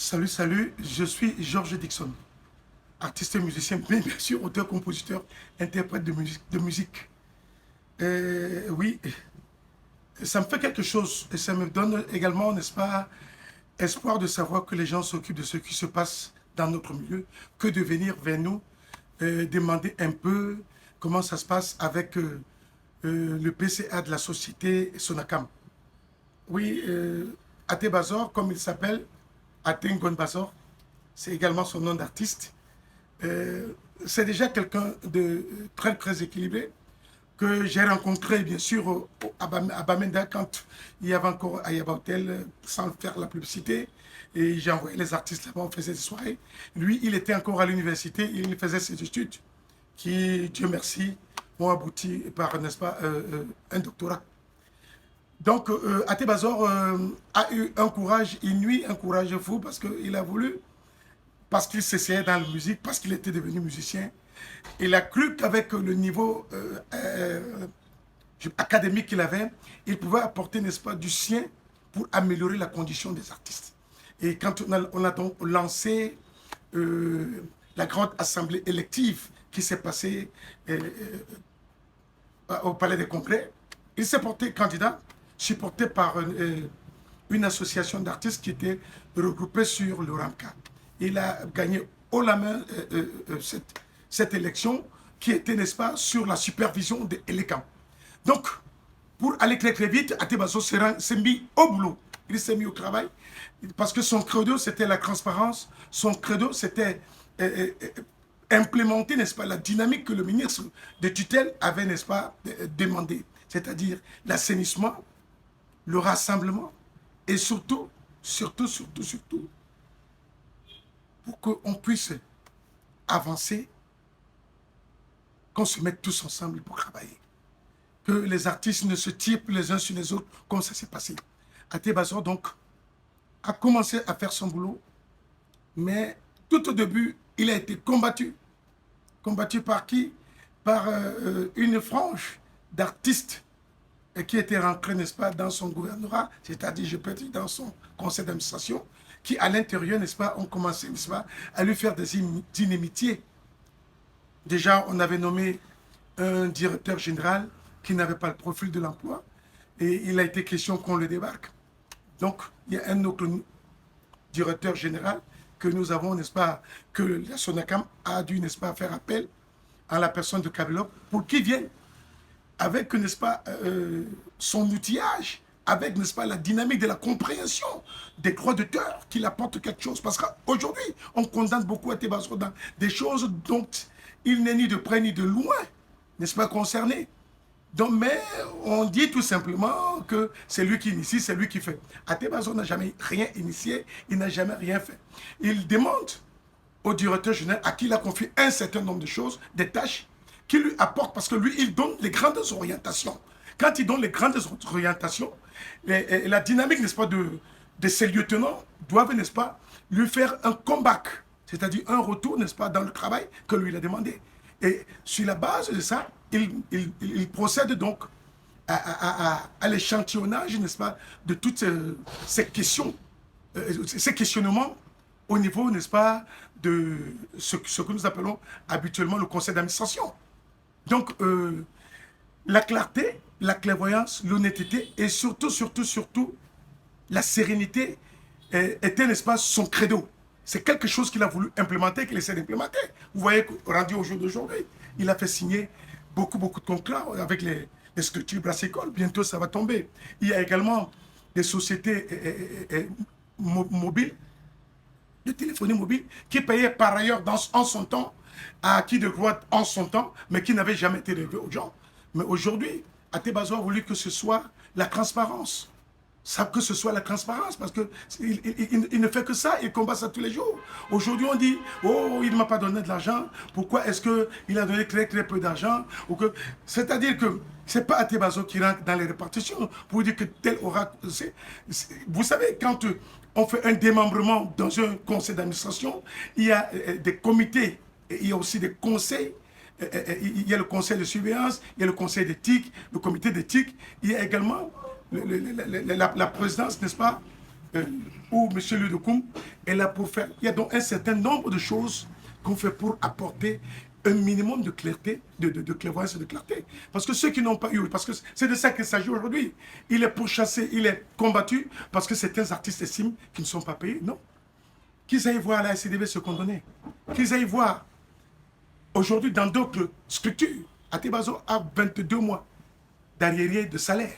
Salut, salut, je suis Georges Dixon, artiste et musicien, bien sûr, auteur, compositeur, interprète de musique. Oui, ça me fait quelque chose et ça me donne également, n'est-ce pas, espoir de savoir que les gens s'occupent de ce qui se passe dans notre milieu, que de venir vers nous demander un peu comment ça se passe avec le PCA de la société Sonacam. Oui, Até Bazor, comme il s'appelle, Até Ngon Bazor, c'est également son nom d'artiste. Euh, c'est déjà quelqu'un de très très équilibré que j'ai rencontré bien sûr à Bamenda quand il y avait encore Ayaba Hotel sans faire la publicité et j'ai envoyé les artistes là-bas, on faisait des soirées. Lui, il était encore à l'université, il faisait ses études qui, Dieu merci, ont abouti par, n'est-ce pas, un doctorat. Donc, Até Bazor a eu un courage inouï, un courage fou parce qu'il a voulu parce qu'il s'essayait dans la musique, parce qu'il était devenu musicien. Il a cru qu'avec le niveau académique qu'il avait, il pouvait apporter, n'est-ce pas, du sien pour améliorer la condition des artistes. Et quand on a donc lancé la grande assemblée élective qui s'est passée au Palais des Congrès, il s'est porté candidat, supporté par une association d'artistes qui était regroupée sur le RAMCA. Il a gagné haut la main cette élection qui était, n'est-ce pas, sur la supervision de Elecam. Donc, pour aller très très vite, Até Bazor s'est mis au boulot. Il s'est mis au travail parce que son credo, c'était la transparence. Son credo, c'était implémenter, n'est-ce pas, la dynamique que le ministre de tutelle avait, n'est-ce pas, demandé. C'est-à-dire l'assainissement, le rassemblement et surtout, pour qu'on puisse avancer, qu'on se mette tous ensemble pour travailler. Que les artistes ne se tirent plus les uns sur les autres comme ça s'est passé. Até Bazor, donc, a commencé à faire son boulot, mais tout au début, il a été combattu. Combattu par qui? Par une frange d'artistes qui étaient rentrés, n'est-ce pas, dans son gouvernorat, c'est-à-dire, je peux dire, dans son conseil d'administration, qui, à l'intérieur, n'est-ce pas, ont commencé, n'est-ce pas, à lui faire des inimitiés. Déjà, on avait nommé un directeur général qui n'avait pas le profil de l'emploi et il a été question qu'on le débarque. Donc, il y a un autre directeur général que nous avons, n'est-ce pas, que la Sonacam a dû, n'est-ce pas, faire appel à la personne de Kabelov pour qu'il vienne avec, n'est-ce pas, son outillage, avec, n'est-ce pas, la dynamique de la compréhension des droits d'auteur, qu'il apporte quelque chose. Parce qu'aujourd'hui, on condamne beaucoup Até Bazor dans des choses dont il n'est ni de près ni de loin, n'est-ce pas, concerné. Donc, mais on dit tout simplement que c'est lui qui initie, c'est lui qui fait. Até Bazor n'a jamais rien initié, il n'a jamais rien fait. Il demande au directeur général à qui il a confié un certain nombre de choses, des tâches, qui lui apporte, parce que lui, il donne les grandes orientations. Quand il donne les grandes orientations, la dynamique, n'est-ce pas, de ses lieutenants doivent, n'est-ce pas, lui faire un comeback, c'est-à-dire un retour, n'est-ce pas, dans le travail que lui il a demandé. Et sur la base de ça, il procède donc à l'échantillonnage, n'est-ce pas, de toutes ces questions, ces questionnements au niveau, n'est-ce pas, de ce que nous appelons habituellement le conseil d'administration. Donc, la clarté, la clairvoyance, l'honnêteté et surtout, la sérénité était, n'est-ce pas, son credo. C'est quelque chose qu'il a voulu implémenter, qu'il essaie d'implémenter. Vous voyez, rendu au jour d'aujourd'hui, il a fait signer beaucoup de contrats avec les structures brassicoles. Bientôt, ça va tomber. Il y a également des sociétés mobiles, de téléphonie mobile, qui payaient par ailleurs en son temps, à acquis de droit en son temps, mais qui n'avaient jamais été relevés aux gens. Mais aujourd'hui, Até Bazor a voulu que ce soit la transparence. Que ce soit la transparence, parce qu'il ne fait que ça, il combat ça tous les jours. Aujourd'hui, on dit, oh, il ne m'a pas donné de l'argent, pourquoi est-ce qu'il a donné très peu d'argent? C'est-à-dire que ce n'est pas Até Bazor qui rentre dans les répartitions pour dire que tel aura... Vous savez, quand on fait un démembrement dans un conseil d'administration, il y a des comités, il y a aussi des conseils, il y a le conseil de surveillance, il y a le conseil d'éthique, le comité d'éthique, il y a également la présidence, n'est-ce pas, euh, ou M. Ludokoum est là pour faire. Il y a donc un certain nombre de choses qu'on fait pour apporter un minimum de clarté, de clairvoyance et de clarté. Parce que ceux qui n'ont pas eu, parce que c'est de ça qu'il s'agit aujourd'hui, il est pourchassé, il est combattu parce que certains artistes estiment qu'ils ne sont pas payés. Non. Qu'ils aillent voir la SCDB se condamner. Qu'ils aillent voir aujourd'hui dans d'autres structures. Atebazo a 22 mois d'arriéré de salaire.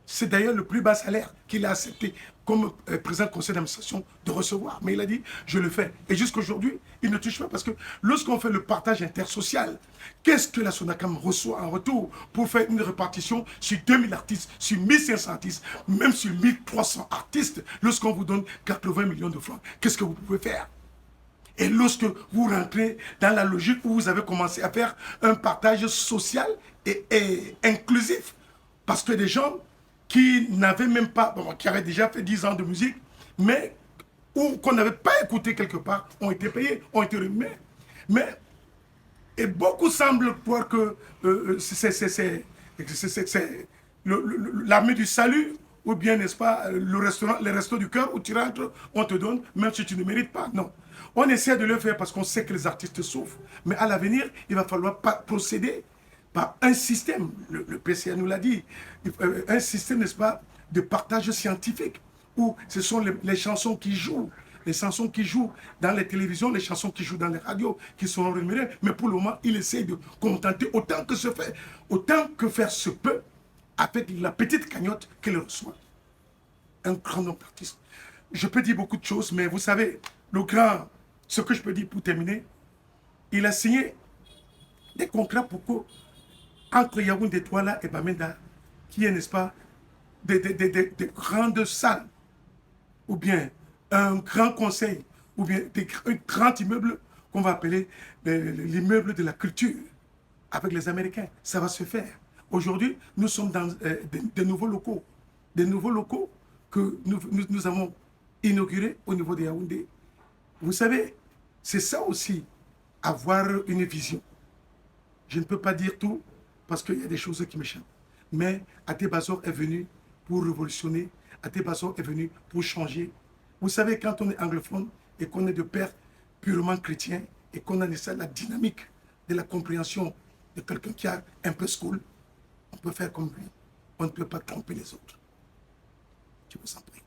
C'est d'ailleurs le plus bas salaire qu'il a accepté comme président du conseil d'administration de recevoir. Mais il a dit, je le fais. Et jusqu'à aujourd'hui, il ne touche pas parce que lorsqu'on fait le partage intersocial, qu'est-ce que la SONACAM reçoit en retour pour faire une répartition sur 2000 artistes, sur 1500 artistes, même sur 1300 artistes, lorsqu'on vous donne 80 millions de francs, qu'est-ce que vous pouvez faire? Et lorsque vous rentrez dans la logique où vous avez commencé à faire un partage social et inclusif, parce que des gens qui n'avaient même pas, bon, qui avaient déjà fait 10 ans de musique, mais ou qu'on n'avait pas écouté quelque part, ont été payés, ont été remis. Mais, et beaucoup semblent croire que c'est l'armée du salut, ou bien, n'est-ce pas, le restaurant, les restos du cœur où tu rentres, on te donne, même si tu ne mérites pas. Non. On essaie de le faire parce qu'on sait que les artistes souffrent. Mais à l'avenir, il va falloir procéder par un système, le PCA nous l'a dit, un système, n'est-ce pas, de partage scientifique, où ce sont les chansons qui jouent, les chansons qui jouent dans les télévisions, les chansons qui jouent dans les radios, qui sont rémunérées. Mais pour le moment, il essaie de contenter autant que faire se peut, avec la petite cagnotte qu'il reçoit. Un grand nombre d'artistes. Je peux dire beaucoup de choses, mais vous savez, ce que je peux dire pour terminer, il a signé des contrats pour que entre Yaoundé, Douala et Bamenda, qui est, n'est-ce pas, des grandes salles, ou bien un grand conseil, ou bien un grand immeuble qu'on va appeler l'immeuble de la culture, avec les Américains. Ça va se faire. Aujourd'hui, nous sommes dans des nouveaux locaux. Des nouveaux locaux que nous avons inaugurés au niveau de Yaoundé. Vous savez, c'est ça aussi, avoir une vision. Je ne peux pas dire tout, parce qu'il y a des choses qui m'échappent. Mais Atebazor est venu pour révolutionner, Atebazor est venu pour changer. Vous savez, quand on est anglophone et qu'on est de père purement chrétien et qu'on a la dynamique de la compréhension de quelqu'un qui a un peu school, on peut faire comme lui. On ne peut pas tromper les autres. Je vous en prie.